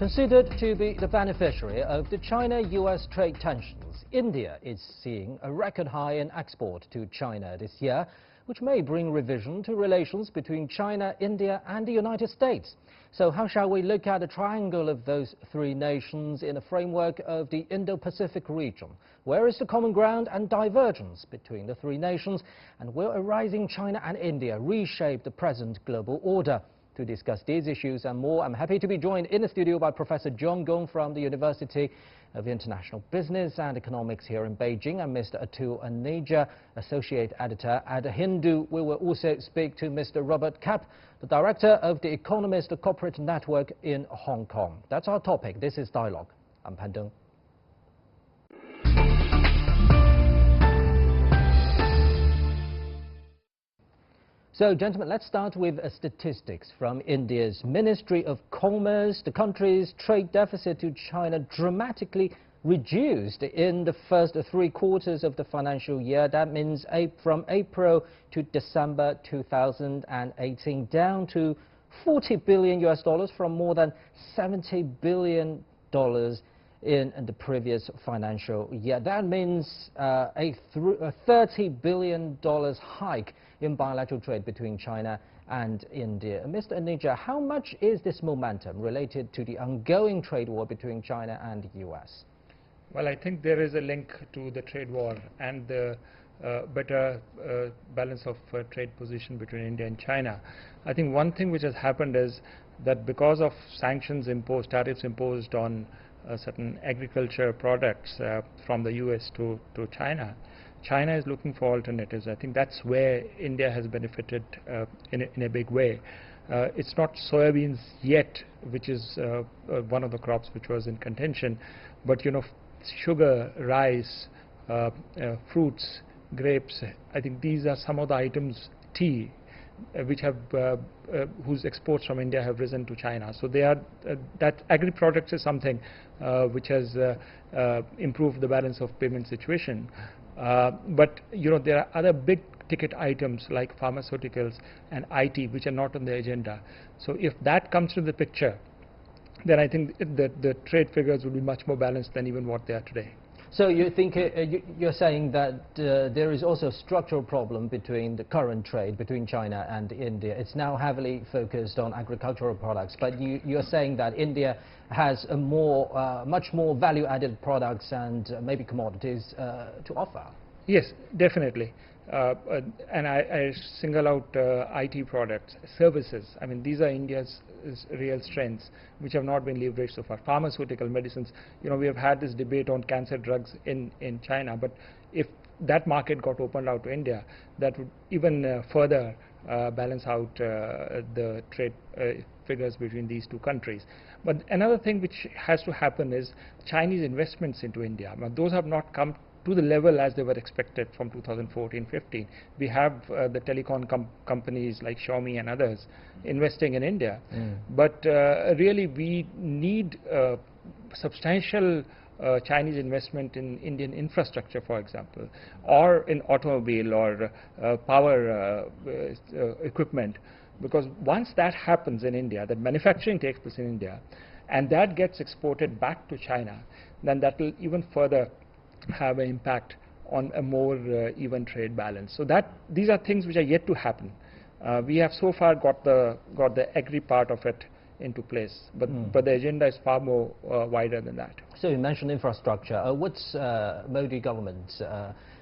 Considered to be the beneficiary of the China-U.S. trade tensions, India is seeing a record high in export to China this year, which may bring revision to relations between China, India and the United States. So how shall we look at the triangle of those three nations in the framework of the Indo-Pacific region? Where is the common ground and divergence between the three nations? And will a rising China and India reshape the present global order? To discuss these issues and more, I'm happy to be joined in the studio by Professor John Gong from the University of International Business and Economics here in Beijing, and Mr. Atul Aneja, Associate Editor at The Hindu. We will also speak to Mr. Robert Kapp, the Director of the Economist Corporate Network in Hong Kong. That's our topic. This is Dialogue. I'm Pan Deng. So, gentlemen, let's start with statistics from India's Ministry of Commerce. The country's trade deficit to China dramatically reduced in the first 3 quarters of the financial year. That means from April to December 2018, down to $40 billion from more than $70 billion in the previous financial year. That means a $30 billion hike in bilateral trade between China and India. Mr. Aneja, how much is this momentum related to the ongoing trade war between China and the U.S.? Well, I think there is a link to the trade war and the better balance of trade position between India and China. I think one thing which has happened is that because of sanctions imposed, tariffs imposed on certain agriculture products from the U.S. to China, China is looking for alternatives. I think that's where India has benefited in a big way. It's not soybeans yet, which is one of the crops which was in contention, but sugar, rice, fruits, grapes. I think these are some of the items, tea, which have whose exports from India have risen to China. So they are that agri products is something which has improved the balance of payment situation. But there are other big ticket items like pharmaceuticals and IT which are not on the agenda. So if that comes to the picture, then I think that the trade figures will be much more balanced than even what they are today. So you think you're saying that there is also a structural problem between the current trade between China and India. It's now heavily focused on agricultural products, but you're saying that India has a much more value-added products and maybe commodities to offer. Yes, definitely. And I single out IT products, services. I mean, these are India's real strengths, which have not been leveraged so far. Pharmaceutical medicines, we have had this debate on cancer drugs in China, but if that market got opened out to India, that would even further balance out the trade figures between these two countries. But another thing which has to happen is Chinese investments into India. Now, those have not come to the level as they were expected from 2014-15. We have the telecom companies like Xiaomi and others investing in India. But really we need substantial Chinese investment in Indian infrastructure, for example, or in automobile or power equipment. Because once that happens in India, that manufacturing takes place in India, and that gets exported back to China, then that will even further have an impact on a more even trade balance. So these are things which are yet to happen. We have so far got the agri part of it into place, but the agenda is far more wider than that. So you mentioned infrastructure. What's Modi government's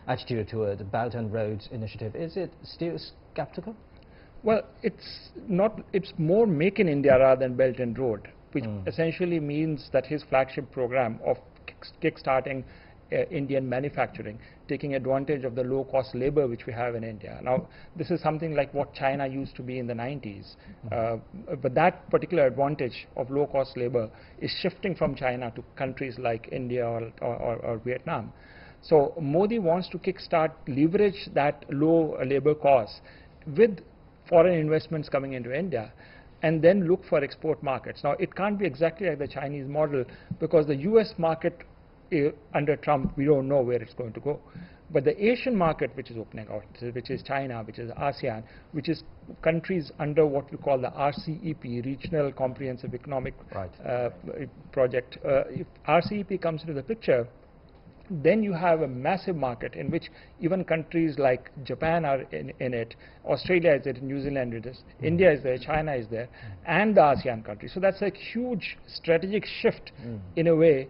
attitude toward the Belt and Road Initiative? Is it still skeptical? Well, it's not. It's more Make in India rather than Belt and Road, which essentially means that his flagship program of kickstarting Indian manufacturing, taking advantage of the low-cost labor which we have in India. Now, this is something like what China used to be in the 90s, but that particular advantage of low-cost labor is shifting from China to countries like India or Vietnam. So Modi wants to kickstart, leverage that low labor cost with foreign investments coming into India, and then look for export markets. Now, it can't be exactly like the Chinese model, because the U.S. market under Trump, we don't know where it's going to go. But the Asian market, which is opening out, which is China, which is ASEAN, which is countries under what we call the RCEP, Regional Comprehensive Economic Project. If RCEP comes into the picture, then you have a massive market in which even countries like Japan are in it, Australia is there, New Zealand is there, India is there, China is there, and the ASEAN countries. So that's a huge strategic shift in a way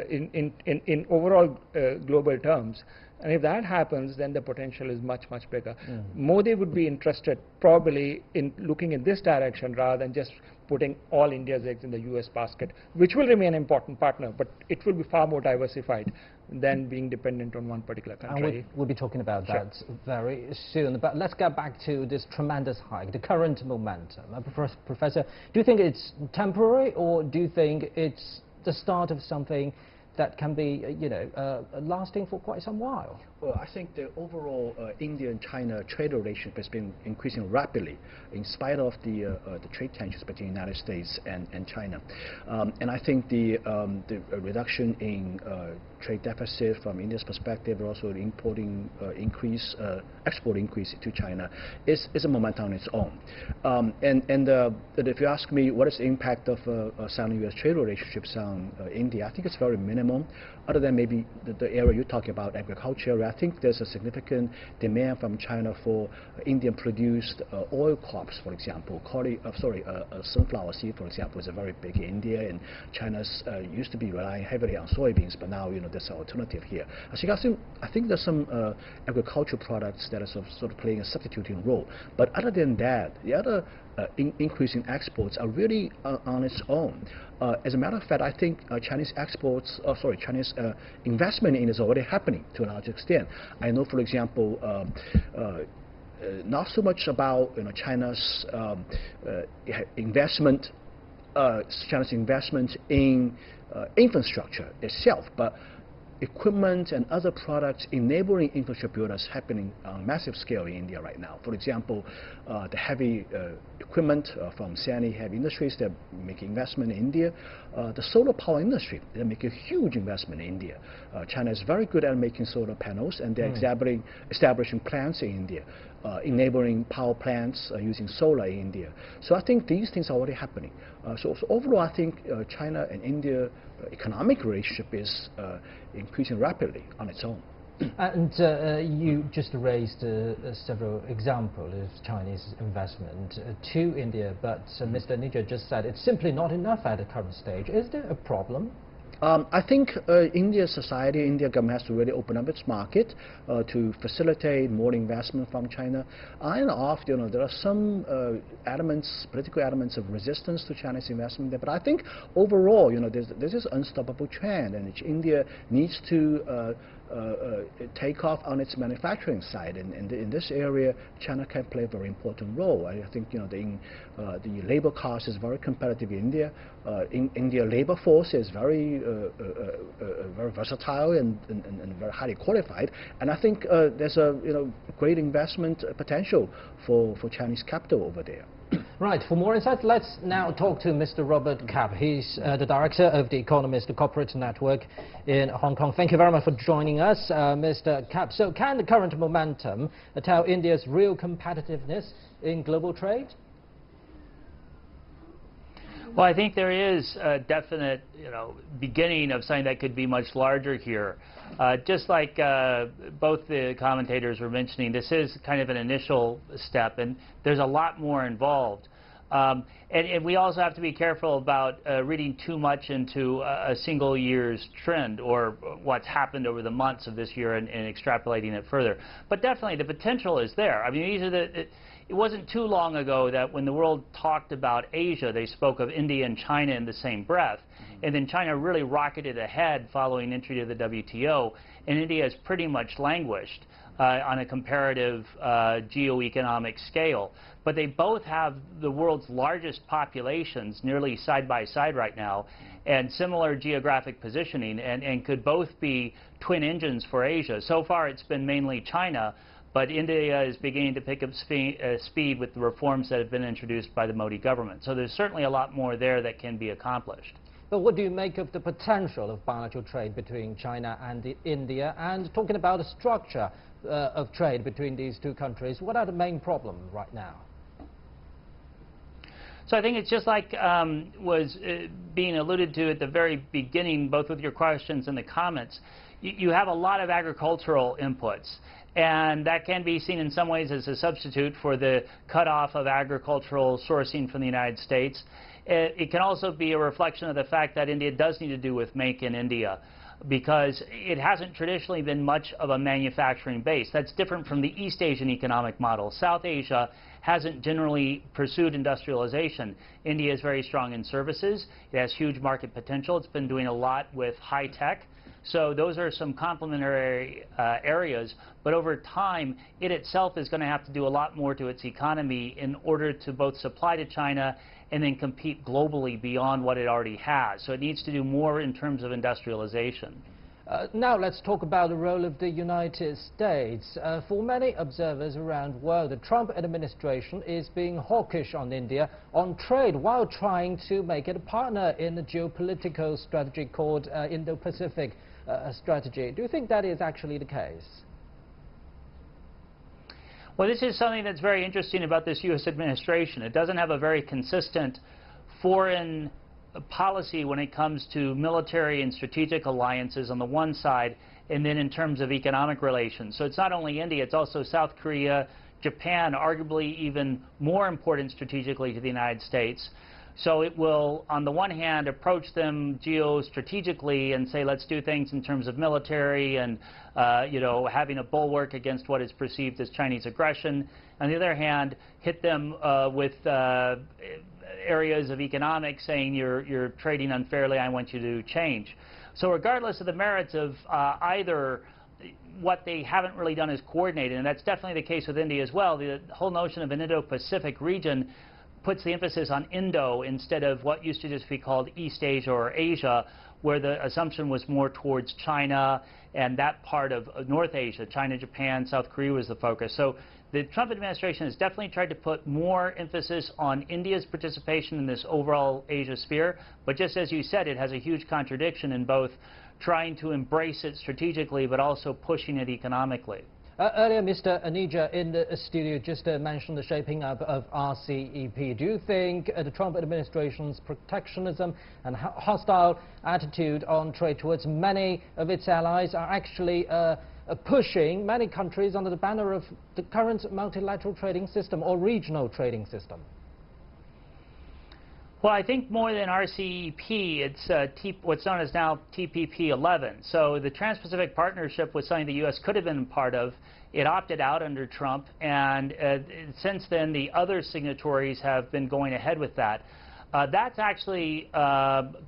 in overall global terms. And if that happens, then the potential is much, much bigger. Modi would be interested probably in looking in this direction rather than just putting all India's eggs in the US basket, which will remain an important partner, but it will be far more diversified than being dependent on one particular country. And we'll be talking about that very soon. But let's get back to this tremendous hike, the current momentum. Professor, do you think it's temporary, or do you think it's the start of something that can be, lasting for quite some while? Well, I think the overall India and China trade relationship has been increasing rapidly in spite of the trade tensions between the United States and China. And I think the reduction in trade deficit from India's perspective, and also the importing increase, export increase to China is a momentum on its own. And if you ask me what is the impact of Sino-U.S. trade relationships on India, I think it's very minimal, other than maybe the area you're talking about, agriculture. I think there's a significant demand from China for Indian-produced oil crops, for example. Sunflower seed, for example, is a very big in India, and China's used to be relying heavily on soybeans, but now there's an alternative here. I think there's some agricultural products that are sort of playing a substituting role. But other than that, the other increase in exports are really on its own. As a matter of fact, I think Chinese investment in is already happening to a large extent. I know, for example, not so much about China's investment in infrastructure itself, but equipment and other products enabling infrastructure builders happening on a massive scale in India right now. For example, the heavy equipment from SANY Heavy Industries, they're making investment in India. The solar power industry, they're making a huge investment in India. China is very good at making solar panels, and they're establishing plants in India, enabling power plants using solar in India. So I think these things are already happening. So overall, I think China and India economic relationship is increasing rapidly on its own. And you just raised several examples of Chinese investment to India, but Mr. Nija just said it's simply not enough at the current stage. Is there a problem? I think India's society, India government has to really open up its market to facilitate more investment from China. On and off, there are some political elements of resistance to Chinese investment there. But I think overall, there's this unstoppable trend, and India needs to take off on its manufacturing side, and in this area, China can play a very important role. I think the labor cost is very competitive in India. India labor force is very versatile and very highly qualified, and I think there's a great investment potential for Chinese capital over there. Right. For more insight, let's now talk to Mr. Robert Kapp. He's the director of The Economist, the corporate network in Hong Kong. Thank you very much for joining us, Mr. Kapp. So can the current momentum tell India's real competitiveness in global trade? Well, I think there is a definite, beginning of something that could be much larger here. Just like both the commentators were mentioning, this is kind of an initial step, and there's a lot more involved. And we also have to be careful about reading too much into a single year's trend or what's happened over the months of this year and extrapolating it further. But definitely the potential is there. I mean, these are it wasn't too long ago that when the world talked about Asia, they spoke of India and China in the same breath. And then China really rocketed ahead following entry to the WTO, and India has pretty much languished on a comparative geoeconomic scale. But they both have the world's largest populations nearly side by side right now, and similar geographic positioning, and could both be twin engines for Asia. So far it's been mainly China, but India is beginning to pick up speed with the reforms that have been introduced by the Modi government. So there's certainly a lot more there that can be accomplished. But what do you make of the potential of bilateral trade between China and India? And talking about the structure of trade between these two countries, what are the main problems right now? So I think it's just like was being alluded to at the very beginning, both with your questions and the comments. You have a lot of agricultural inputs, and that can be seen in some ways as a substitute for the cutoff of agricultural sourcing from the United States. It can also be a reflection of the fact that India does need to do with Make in India, because it hasn't traditionally been much of a manufacturing base. That's different from the East Asian economic model. South Asia hasn't generally pursued industrialization. India is very strong in services. It has huge market potential. It's been doing a lot with high tech. So those are some complementary areas. But over time, it itself is going to have to do a lot more to its economy in order to both supply to China and then compete globally beyond what it already has. So it needs to do more in terms of industrialization. Now let's talk about the role of the United States. For many observers around the world, the Trump administration is being hawkish on India on trade while trying to make it a partner in the geopolitical strategy called Indo-Pacific strategy. Do you think that is actually the case? Well, this is something that's very interesting about this U.S. administration. It doesn't have a very consistent foreign policy when it comes to military and strategic alliances on the one side, and then in terms of economic relations. So it's not only India, it's also South Korea, Japan, arguably even more important strategically to the United States. So it will, on the one hand, approach them geostrategically and say, let's do things in terms of military and having a bulwark against what is perceived as Chinese aggression. On the other hand, hit them with areas of economics saying you're trading unfairly, I want you to change. So regardless of the merits of either, what they haven't really done is coordinated, and that's definitely the case with India as well. The whole notion of an Indo-Pacific region puts the emphasis on Indo instead of what used to just be called East Asia or Asia, where the assumption was more towards China and that part of North Asia. China, Japan, South Korea was the focus. So the Trump administration has definitely tried to put more emphasis on India's participation in this overall Asia sphere. But just as you said, it has a huge contradiction in both trying to embrace it strategically but also pushing it economically. Earlier, Mr. Aneja in the studio just mentioned the shaping up of RCEP. Do you think the Trump administration's protectionism and hostile attitude on trade towards many of its allies are actually pushing many countries under the banner of the current multilateral trading system or regional trading system? Well, I think more than RCEP, it's what's known as now TPP-11. So the Trans-Pacific Partnership was something the U.S. could have been a part of. It opted out under Trump, and since then the other signatories have been going ahead with that. That's actually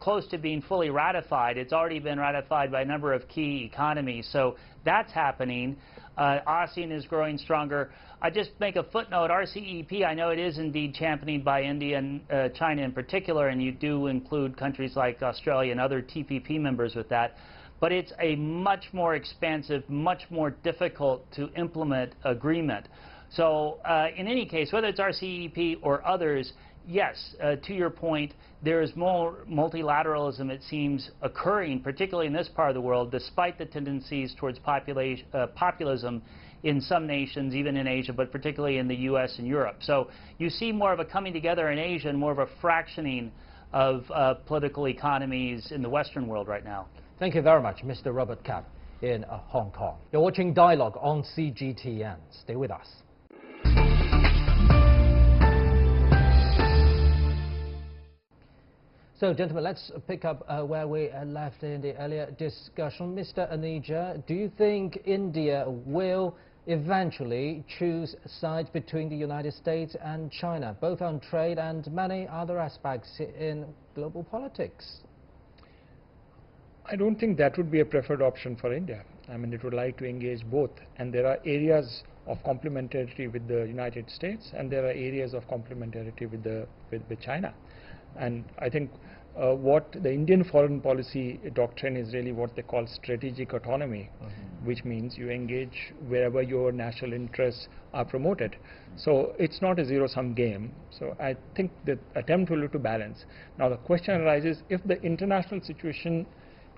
close to being fully ratified. It's already been ratified by a number of key economies, so that's happening. ASEAN is growing stronger. I just make a footnote, RCEP, I know it is indeed championed by India and China in particular, and you do include countries like Australia and other TPP members with that, but it's a much more expansive, much more difficult to implement agreement. So in any case, whether it's RCEP or others, yes, to your point, there is more multilateralism, it seems, occurring, particularly in this part of the world, despite the tendencies towards populism in some nations, even in Asia, but particularly in the U.S. and Europe. So you see more of a coming together in Asia and more of a fractioning of political economies in the Western world right now. Thank you very much, Mr. Robert Kapp in Hong Kong. You're watching Dialogue on CGTN. Stay with us. So, gentlemen, let's pick up where we left in the earlier discussion. Mr. Aneja, do you think India will eventually choose sides between the United States and China, both on trade and many other aspects in global politics? I don't think that would be a preferred option for India. I mean, it would like to engage both, and there are areas of complementarity with the United States, and there are areas of complementarity with China. And I think what the Indian foreign policy doctrine is really what they call strategic autonomy, which means you engage wherever your national interests are promoted. So it's not a zero-sum game. So I think the attempt will be to balance. Now the question arises, if the international situation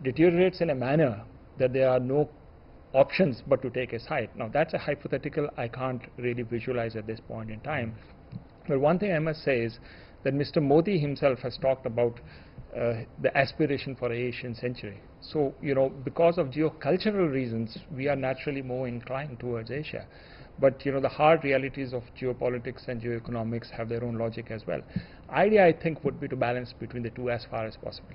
deteriorates in a manner that there are no options but to take a side. Now that's a hypothetical I can't really visualize at this point in time. But one thing I must say is that Mr. Modi himself has talked about the aspiration for an Asian century. So, you know, because of geocultural reasons, we are naturally more inclined towards Asia. But, you know, the hard realities of geopolitics and geoeconomics have their own logic as well. Idea, I think, would be to balance between the two as far as possible.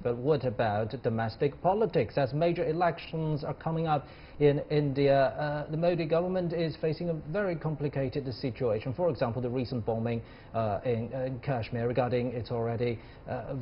But what about domestic politics? As major elections are coming up in India, the Modi government is facing a very complicated situation. For example, the recent bombing in Kashmir regarding its already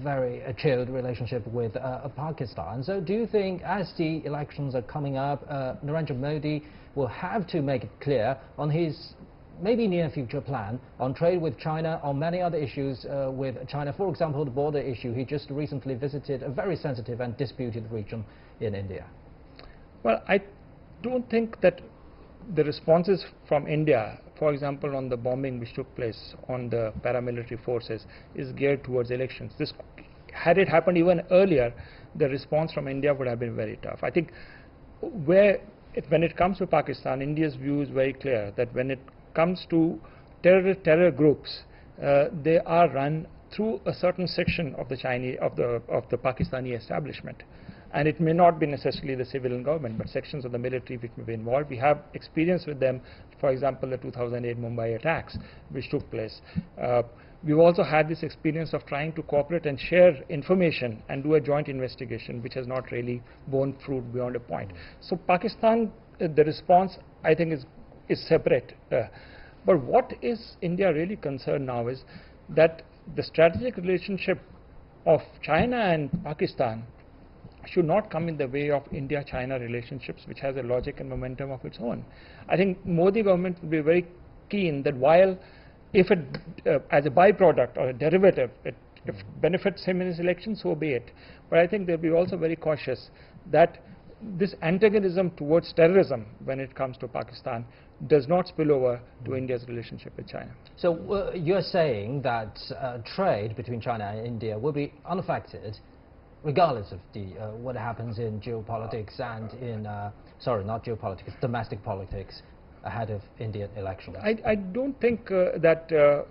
very chilled relationship with Pakistan. So do you think as the elections are coming up, Narendra Modi will have to make it clear on his maybe near future plan on trade with China, on many other issues with China? For example, the border issue. He just recently visited a very sensitive and disputed region in India. Well, I don't think that the responses from India, for example, on the bombing which took place on the paramilitary forces, is geared towards elections. This, had it happened even earlier, the response from India would have been very tough. I think when it comes to Pakistan, India's view is very clear that when it comes to terror groups, they are run through a certain section of the Pakistani establishment, and it may not be necessarily the civilian government, but sections of the military which may be involved. We have experience with them, for example, the 2008 Mumbai attacks which took place. We've also had this experience of trying to cooperate and share information and do a joint investigation, which has not really borne fruit beyond a point. So Pakistan, the response, I think, is separate. But what is India really concerned now is that the strategic relationship of China and Pakistan should not come in the way of India-China relationships, which has a logic and momentum of its own. I think Modi government will be very keen that while, if it, as a byproduct or a derivative, if it benefits him in his election, so be it. But I think they'll be also very cautious that this antagonism towards terrorism when it comes to Pakistan does not spill over to India's relationship with China. So you're saying that trade between China and India will be unaffected regardless of what happens in geopolitics and in, sorry, not geopolitics, domestic politics ahead of Indian elections? I don't think that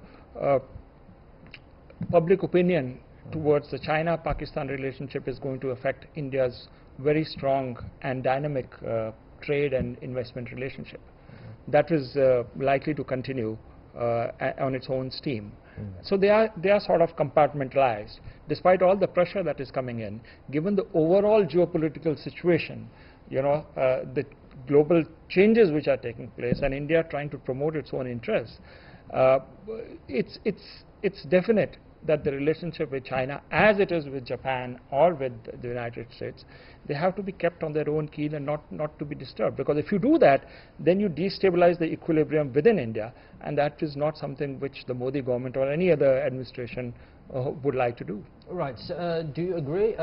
public opinion towards the China-Pakistan relationship is going to affect India's very strong and dynamic trade and investment relationship. That is likely to continue on its own steam. So they are sort of compartmentalized. Despite all the pressure that is coming in, given the overall geopolitical situation, you know, the global changes which are taking place, and India trying to promote its own interests, it's definite that the relationship with China, as it is with Japan or with the United States, they have to be kept on their own keel and not to be disturbed. Because if you do that, then you destabilize the equilibrium within India, and that is not something which the Modi government or any other administration would like to do. Right. So, do you agree,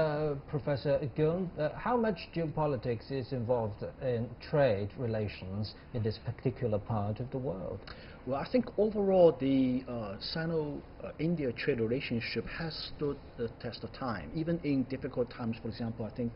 Professor Gun, how much geopolitics is involved in trade relations in this particular part of the world? Well, I think overall the Sino-India trade relationship has stood the test of time, even in difficult times. For example, I think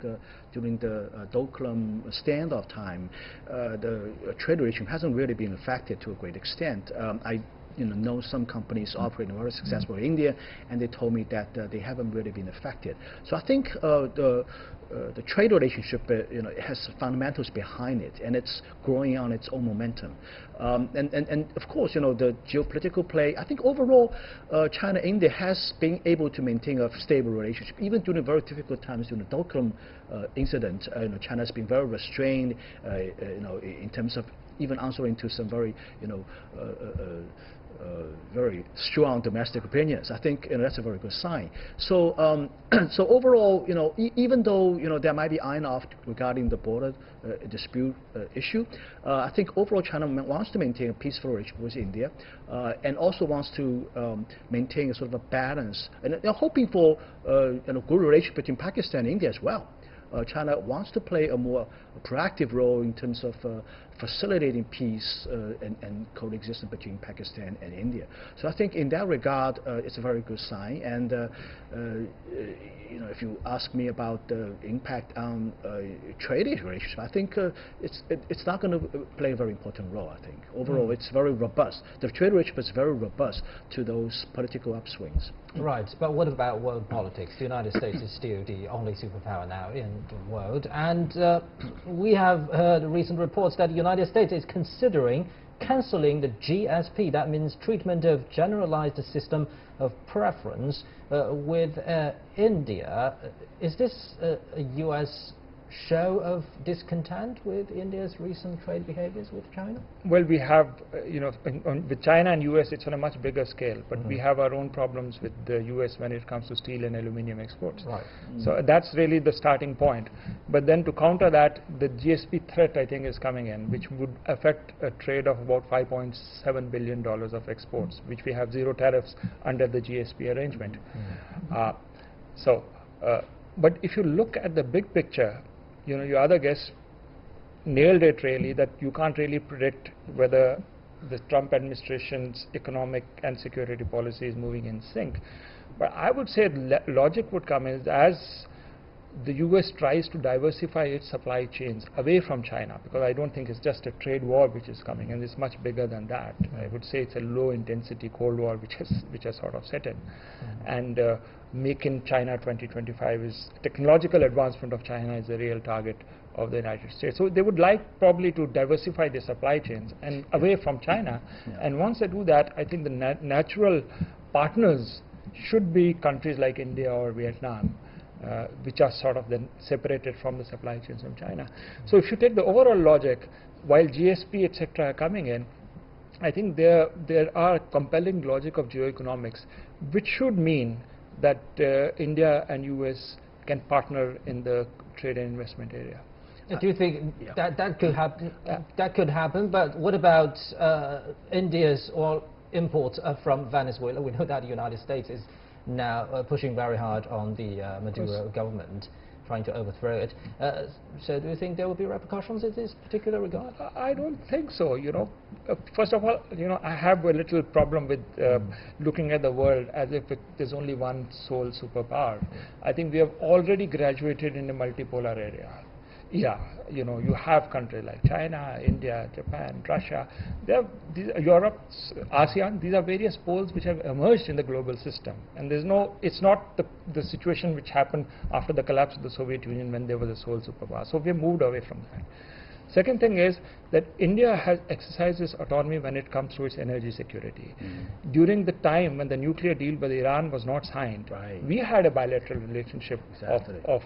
during the Doklam standoff time, the trade relationship hasn't really been affected to a great extent. I know some companies operating very successfully in India, and they told me that they haven't really been affected. So I think the trade relationship, it has fundamentals behind it, and it's growing on its own momentum. And of course, the geopolitical play. I think overall, China-India has been able to maintain a stable relationship, even during very difficult times. During the Doklam incident, China has been very restrained, in terms of even answering to some very, very strong domestic opinions. I think that's a very good sign. So, so overall, even though there might be iron-off regarding the border dispute issue, I think overall China wants to maintain a peaceful relationship with India, and also wants to maintain a sort of a balance, and they're hoping for good relationship between Pakistan and India as well. China wants to play a more proactive role in terms of facilitating peace and coexistence between Pakistan and India. So I think in that regard, it's a very good sign. And if you ask me about the impact on trade relations, I think it's not going to play a very important role. I think overall, it's very robust. The trade relationship is very robust to those political upswings. Right, but what about world politics? The United States is still the only superpower now in the world, and we have heard recent reports that the United States is considering cancelling the GSP. That means treatment of generalized system of preference with India. Is this a U.S. show of discontent with India's recent trade behaviors with China? Well, we have, with China and U.S. it's on a much bigger scale, but we have our own problems with the U.S. when it comes to steel and aluminum exports. Right. So that's really the starting point. But then to counter that, the GSP threat, I think, is coming in, which would affect a trade of about $5.7 billion of exports, which we have zero tariffs under the GSP arrangement. But if you look at the big picture, your other guest nailed it really, that you can't really predict whether the Trump administration's economic and security policy is moving in sync. But I would say logic would come in as the U.S. tries to diversify its supply chains away from China, because I don't think it's just a trade war which is coming, and it's much bigger than that. I would say it's a low-intensity Cold War which has sort of set in. And Make in China 2025 is technological advancement of China is the real target of the United States. So they would like probably to diversify their supply chains and away from China. And once they do that, I think the natural partners should be countries like India or Vietnam, which are sort of then separated from the supply chains from China. So if you take the overall logic, while GSP etc. are coming in, I think there are compelling logic of geoeconomics, which should mean that India and US can partner in the trade and investment area. Do you think that could happen? That could happen, but what about India's oil imports from Venezuela? We know that the United States is now pushing very hard on the Maduro government, trying to overthrow it. So do you think there will be repercussions in this particular regard? I don't think so. First of all, I have a little problem with looking at the world as if there's only one sole superpower. I think we have already graduated in the multipolar area. Yeah, you have countries like China, India, Japan, Russia, Europe, ASEAN. These are various poles which have emerged in the global system, and it's not the situation which happened after the collapse of the Soviet Union when they were the sole superpower. So we have moved away from that. Second thing is that India has exercised its autonomy when it comes to its energy security. During the time when the nuclear deal with Iran was not signed, we had a bilateral relationship of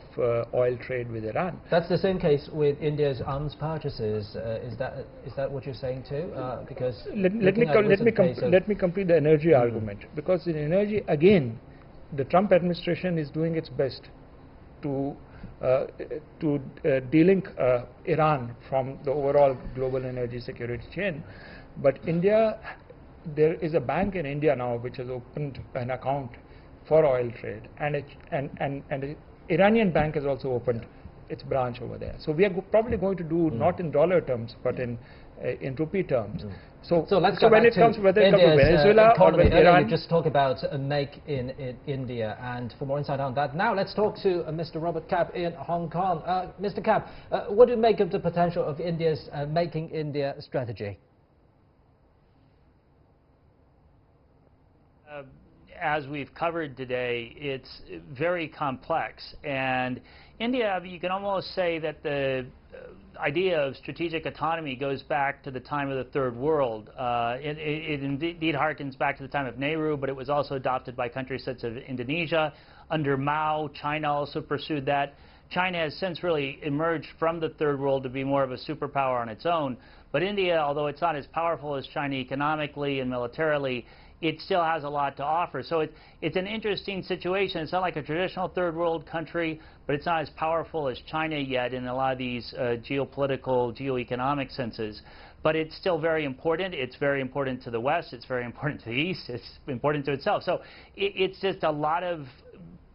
oil trade with Iran. That's the same case with India's arms purchases. Is that what you're saying too? Because let me complete the energy argument. Because in energy, again, the Trump administration is doing its best to de-link Iran from the overall global energy security chain. But India, there is a bank in India now which has opened an account for oil trade, and the Iranian bank has also opened its branch over there. So we are probably going to do not in dollar terms, but in rupee terms. So when it comes, whether it comes to Venezuela or Iran, you just talk about Make in India, and for more insight on that, now let's talk to Mr. Robert Kapp in Hong Kong. Mr. Kapp, what do you make of the potential of India's Making India strategy? As we've covered today, it's very complex, and India, you can almost say that the idea of strategic autonomy goes back to the time of the Third World. It indeed harkens back to the time of Nehru, but it was also adopted by countries such as Indonesia. Under Mao, China also pursued that. China has since really emerged from the Third World to be more of a superpower on its own, But India, although it's not as powerful as China economically and militarily, it still has a lot to offer. So it's an interesting situation. It's not like a traditional third world country, but it's not as powerful as China yet in a lot of these geopolitical, geoeconomic senses. But it's still very important. It's very important to the West. It's very important to the East. It's important to itself. So it's just a lot of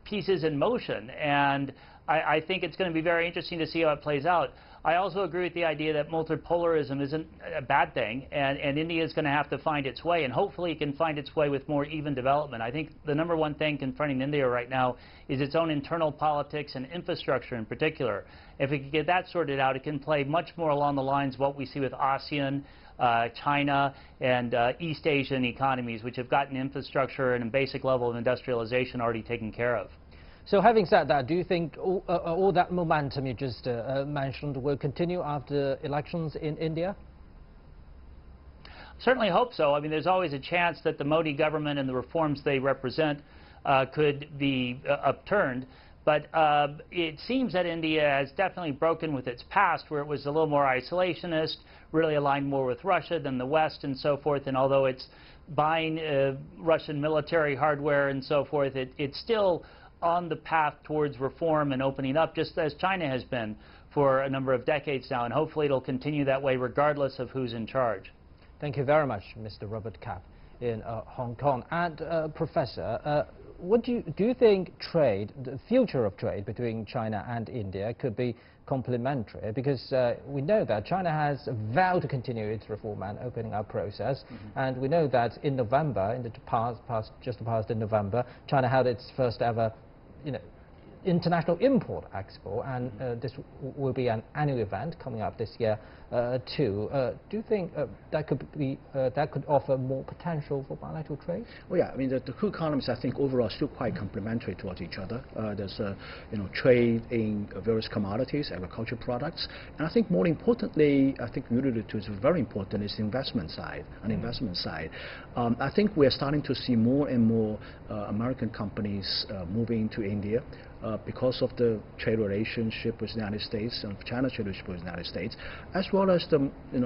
pieces in motion. And I think it's going to be very interesting to see how it plays out. I also agree with the idea that multipolarism isn't a bad thing, and India is going to have to find its way, and hopefully it can find its way with more even development. I think the #1 thing confronting India right now is its own internal politics and infrastructure in particular. If it can get that sorted out, it can play much more along the lines of what we see with ASEAN, China, and East Asian economies, which have gotten infrastructure and a basic level of industrialization already taken care of. So having said that, do you think all that momentum you just mentioned will continue after elections in India? Certainly hope so. I mean, there's always a chance that the Modi government and the reforms they represent could be upturned. But it seems that India has definitely broken with its past, where it was a little more isolationist, really aligned more with Russia than the West and so forth. And although it's buying Russian military hardware and so forth, it's still on the path towards reform and opening up, just as China has been for a number of decades now, and hopefully it'll continue that way regardless of who's in charge. Thank you very much, Mr. Robert Kapp in Hong Kong. And Professor, what do you think the future of trade between China and India could be complementary? Because we know that China has vowed to continue its reform and opening up process, and we know that in November, just in November, China held its first ever international import-export, and this will be an annual event coming up this year too. Do you think that could offer more potential for bilateral trade? Well, yeah. I mean, the two economies, I think, overall, are still quite complementary towards each other. There's trade in various commodities, agricultural products, and I think more importantly, I think you alluded to, is very important, is the investment side. On the investment side, I think we're starting to see more and more American companies moving to India. Because of the trade relationship with the United States and China's trade relationship with the United States, as well as the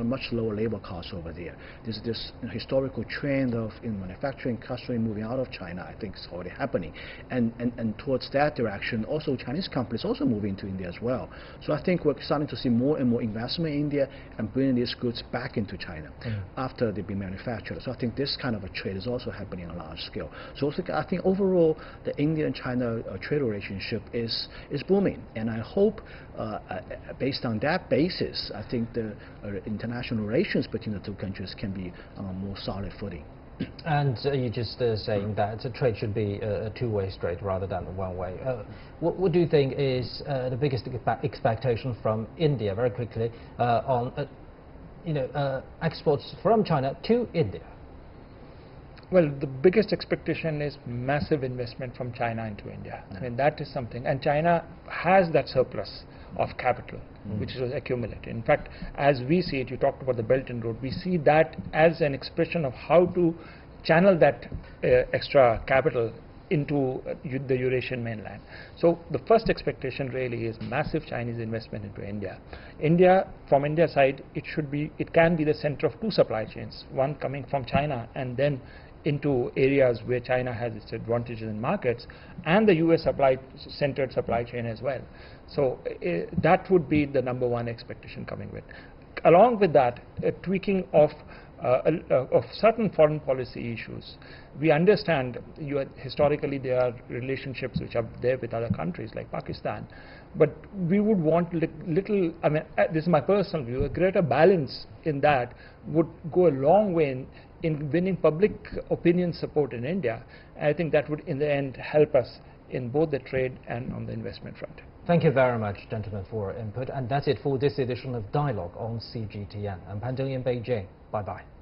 much lower labor costs over there. There's this historical trend of manufacturing clustering moving out of China. I think it's already happening, and towards that direction, also Chinese companies also moving to India as well. So I think we're starting to see more and more investment in India and bringing these goods back into China after they've been manufactured. So I think this kind of a trade is also happening on a large scale. So I think overall the India and China trade relationship is booming, and I hope based on that basis, I think the international relations between the two countries can be on a more solid footing. And you're just saying that trade should be a two-way street rather than a one-way. What do you think is the biggest expectation from India, very quickly, on exports from China to India? Well, the biggest expectation is massive investment from China into India. I mean, that is something. And China has that surplus of capital, which is accumulated. In fact, as we see it, you talked about the Belt and Road, we see that as an expression of how to channel that extra capital into the Eurasian mainland. So the first expectation really is massive Chinese investment into India. From India's side, it can be the center of two supply chains, one coming from China and then into areas where China has its advantages in markets, and the US centered supply chain as well. So that would be the #1 expectation coming with. Along with that, a tweaking of certain foreign policy issues. We understand historically there are relationships which are there with other countries like Pakistan, but we would want little, I mean, this is my personal view, a greater balance in that would go a long way in winning public opinion support in India. I think that would in the end help us in both the trade and on the investment front. Thank you very much, gentlemen, for your input. And that's it for this edition of Dialogue on CGTN. I'm Pan Deng in Beijing. Bye-bye.